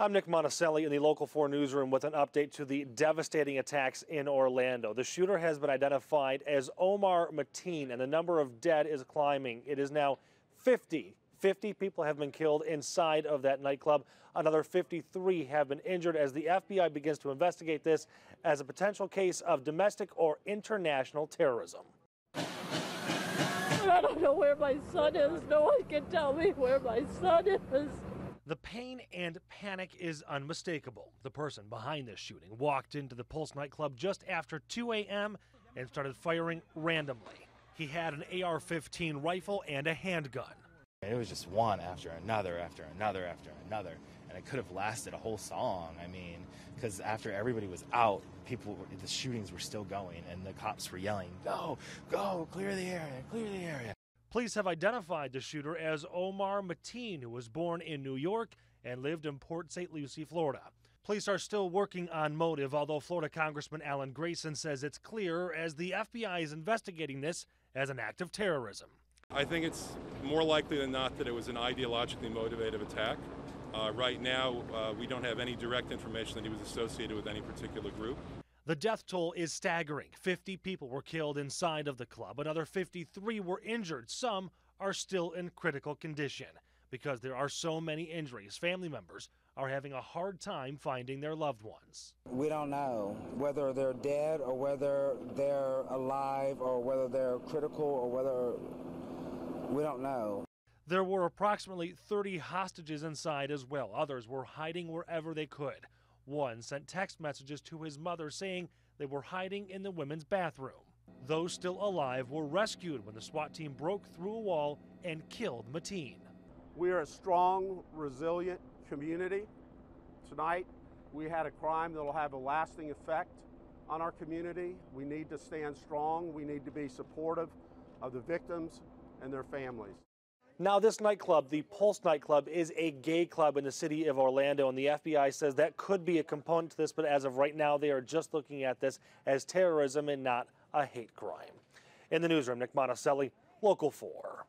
I'm Nick Monticelli in the Local 4 newsroom with an update to the devastating attacks in Orlando. The shooter has been identified as Omar Mateen, and the number of dead is climbing. It is now 50. 50 people have been killed inside of that nightclub. Another 53 have been injured as the FBI begins to investigate this as a potential case of domestic or international terrorism. I don't know where my son is. No one can tell me where my son is. The pain and panic is unmistakable. The person behind this shooting walked into the Pulse nightclub just after 2 a.m. and started firing randomly. He had an AR-15 rifle and a handgun. It was just one after another, after another, after another. And it could have lasted a whole song. I mean, because after everybody was out, the shootings were still going, and the cops were yelling, "Go, go, clear the area, clear the area." Police have identified the shooter as Omar Mateen, who was born in New York and lived in Port St. Lucie, Florida. Police are still working on motive, although Florida Congressman Alan Grayson says it's clear as the FBI is investigating this as an act of terrorism. I think it's more likely than not that it was an ideologically motivated attack. Right now, we don't have any direct information that he was associated with any particular group. The death toll is staggering. 50 people were killed inside of the club. Another 53 were injured. Some are still in critical condition. Because there are so many injuries, family members are having a hard time finding their loved ones. We don't know whether they're dead or whether they're alive or whether they're critical or whether... We don't know. There were approximately 30 hostages inside as well. Others were hiding wherever they could. One sent text messages to his mother saying they were hiding in the women's bathroom. Those still alive were rescued when the SWAT team broke through a wall and killed Mateen. We are a strong, resilient community. Tonight, we had a crime that will have a lasting effect on our community. We need to stand strong. We need to be supportive of the victims and their families. Now, this nightclub, the Pulse nightclub, is a gay club in the city of Orlando, and the FBI says that could be a component to this, but as of right now, they are just looking at this as terrorism and not a hate crime. In the newsroom, Nick Monticelli, Local 4.